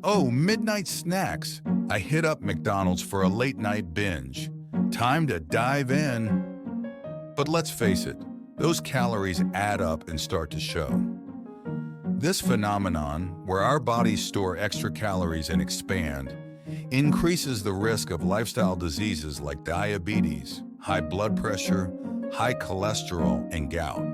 Oh, midnight snacks. I hit up McDonald's for a late night binge. Time to dive in. But let's face it, those calories add up and start to show. This phenomenon, where our bodies store extra calories and expand, increases the risk of lifestyle diseases like diabetes, high blood pressure, high cholesterol, and gout.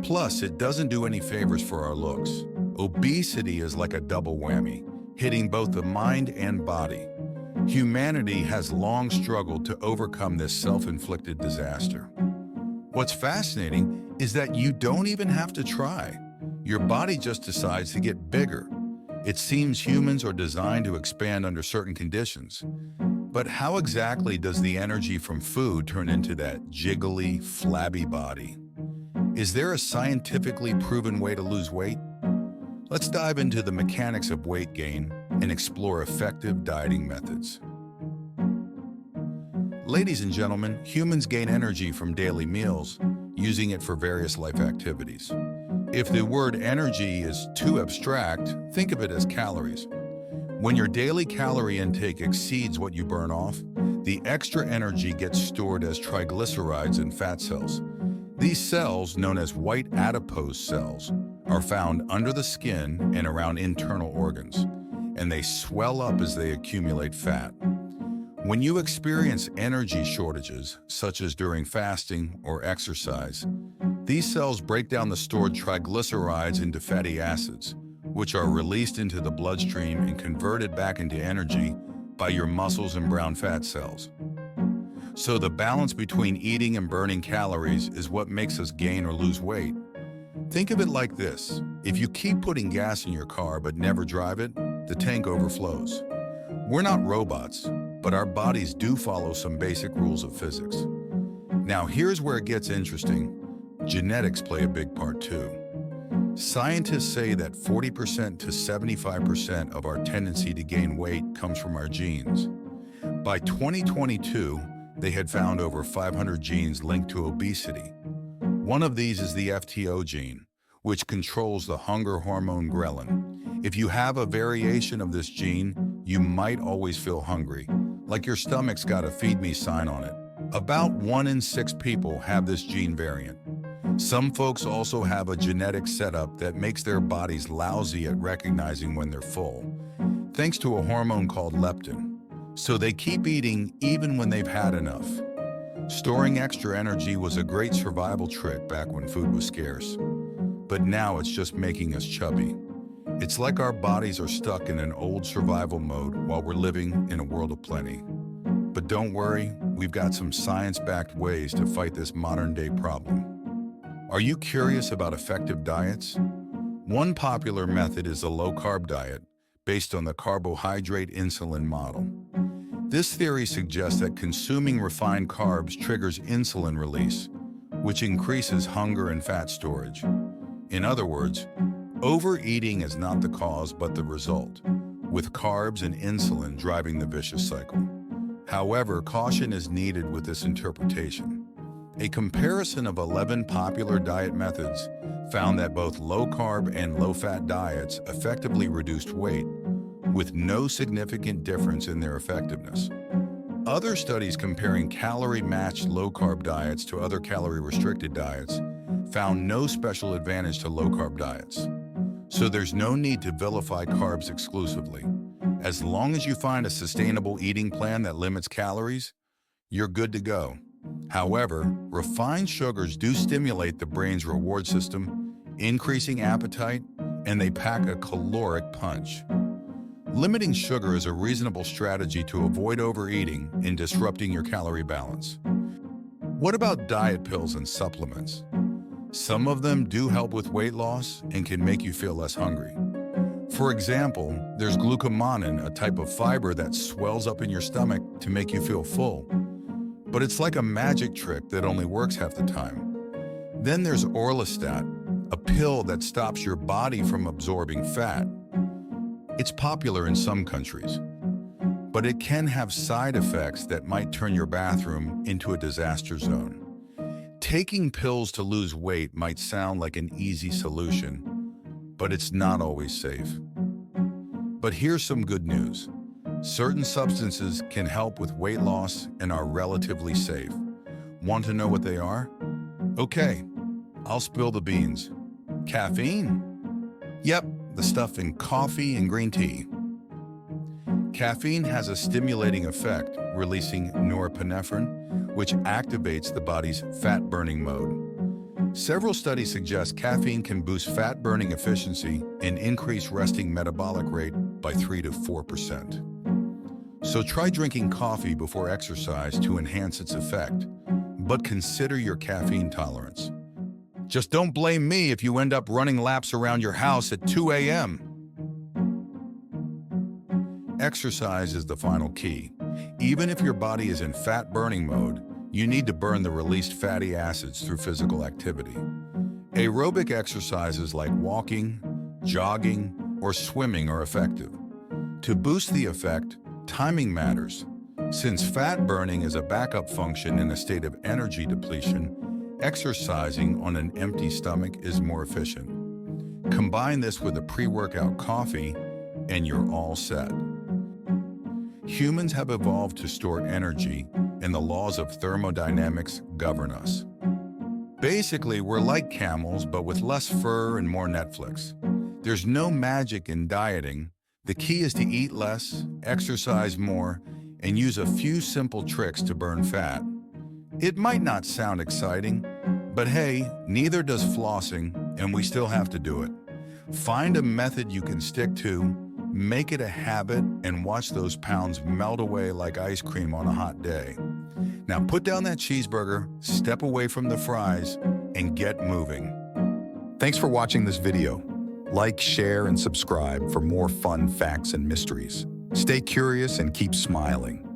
Plus, it doesn't do any favors for our looks. Obesity is like a double whammy, hitting both the mind and body. Humanity has long struggled to overcome this self-inflicted disaster. What's fascinating is that you don't even have to try. Your body just decides to get bigger. It seems humans are designed to expand under certain conditions. But how exactly does the energy from food turn into that jiggly, flabby body? Is there a scientifically proven way to lose weight? Let's dive into the mechanics of weight gain and explore effective dieting methods. Ladies and gentlemen, humans gain energy from daily meals, using it for various life activities. If the word energy is too abstract, think of it as calories. When your daily calorie intake exceeds what you burn off, the extra energy gets stored as triglycerides in fat cells. These cells, known as white adipose cells, are found under the skin and around internal organs, and they swell up as they accumulate fat. When you experience energy shortages, such as during fasting or exercise, these cells break down the stored triglycerides into fatty acids, which are released into the bloodstream and converted back into energy by your muscles and brown fat cells. So the balance between eating and burning calories is what makes us gain or lose weight. Think of it like this. If you keep putting gas in your car but never drive it, the tank overflows. We're not robots, but our bodies do follow some basic rules of physics. Now here's where it gets interesting. Genetics play a big part too. Scientists say that 40% to 75% of our tendency to gain weight comes from our genes. By 2022, they had found over 500 genes linked to obesity. One of these is the FTO gene, which controls the hunger hormone ghrelin. If you have a variation of this gene, you might always feel hungry, like your stomach's got a feed me sign on it. About 1 in 6 people have this gene variant. Some folks also have a genetic setup that makes their bodies lousy at recognizing when they're full, thanks to a hormone called leptin. So they keep eating even when they've had enough. Storing extra energy was a great survival trick back when food was scarce. But now it's just making us chubby. It's like our bodies are stuck in an old survival mode while we're living in a world of plenty. But don't worry, we've got some science-backed ways to fight this modern-day problem. Are you curious about effective diets? One popular method is a low-carb diet based on the carbohydrate insulin model. This theory suggests that consuming refined carbs triggers insulin release, which increases hunger and fat storage. In other words, overeating is not the cause but the result, with carbs and insulin driving the vicious cycle. However, caution is needed with this interpretation. A comparison of 11 popular diet methods found that both low-carb and low-fat diets effectively reduced weight, with no significant difference in their effectiveness. Other studies comparing calorie-matched low-carb diets to other calorie-restricted diets found no special advantage to low-carb diets. So there's no need to vilify carbs exclusively. As long as you find a sustainable eating plan that limits calories, you're good to go. However, refined sugars do stimulate the brain's reward system, increasing appetite, and they pack a caloric punch. Limiting sugar is a reasonable strategy to avoid overeating and disrupting your calorie balance. What about diet pills and supplements? Some of them do help with weight loss and can make you feel less hungry. For example, there's glucomannan, a type of fiber that swells up in your stomach to make you feel full. But it's like a magic trick that only works half the time. Then there's orlistat, a pill that stops your body from absorbing fat. It's popular in some countries, but it can have side effects that might turn your bathroom into a disaster zone. Taking pills to lose weight might sound like an easy solution, but it's not always safe. But here's some good news. Certain substances can help with weight loss and are relatively safe. Want to know what they are? Okay, I'll spill the beans. Caffeine? Yep, the stuff in coffee and green tea. Caffeine has a stimulating effect, releasing norepinephrine, which activates the body's fat-burning mode. Several studies suggest caffeine can boost fat-burning efficiency and increase resting metabolic rate by 3 to 4%. So try drinking coffee before exercise to enhance its effect, but consider your caffeine tolerance. Just don't blame me if you end up running laps around your house at 2 a.m. Exercise is the final key. Even if your body is in fat-burning mode, you need to burn the released fatty acids through physical activity. Aerobic exercises like walking, jogging, or swimming are effective. To boost the effect, timing matters. Since fat burning is a backup function in a state of energy depletion, exercising on an empty stomach is more efficient. Combine this with a pre-workout coffee, and you're all set. Humans have evolved to store energy, and the laws of thermodynamics govern us. Basically, we're like camels, but with less fur and more Netflix. There's no magic in dieting. The key is to eat less, exercise more, and use a few simple tricks to burn fat. It might not sound exciting, but hey, neither does flossing, and we still have to do it. Find a method you can stick to, make it a habit, and watch those pounds melt away like ice cream on a hot day. Now put down that cheeseburger, step away from the fries, and get moving. Thanks for watching this video. Like, share, and subscribe for more fun facts and mysteries. Stay curious and keep smiling.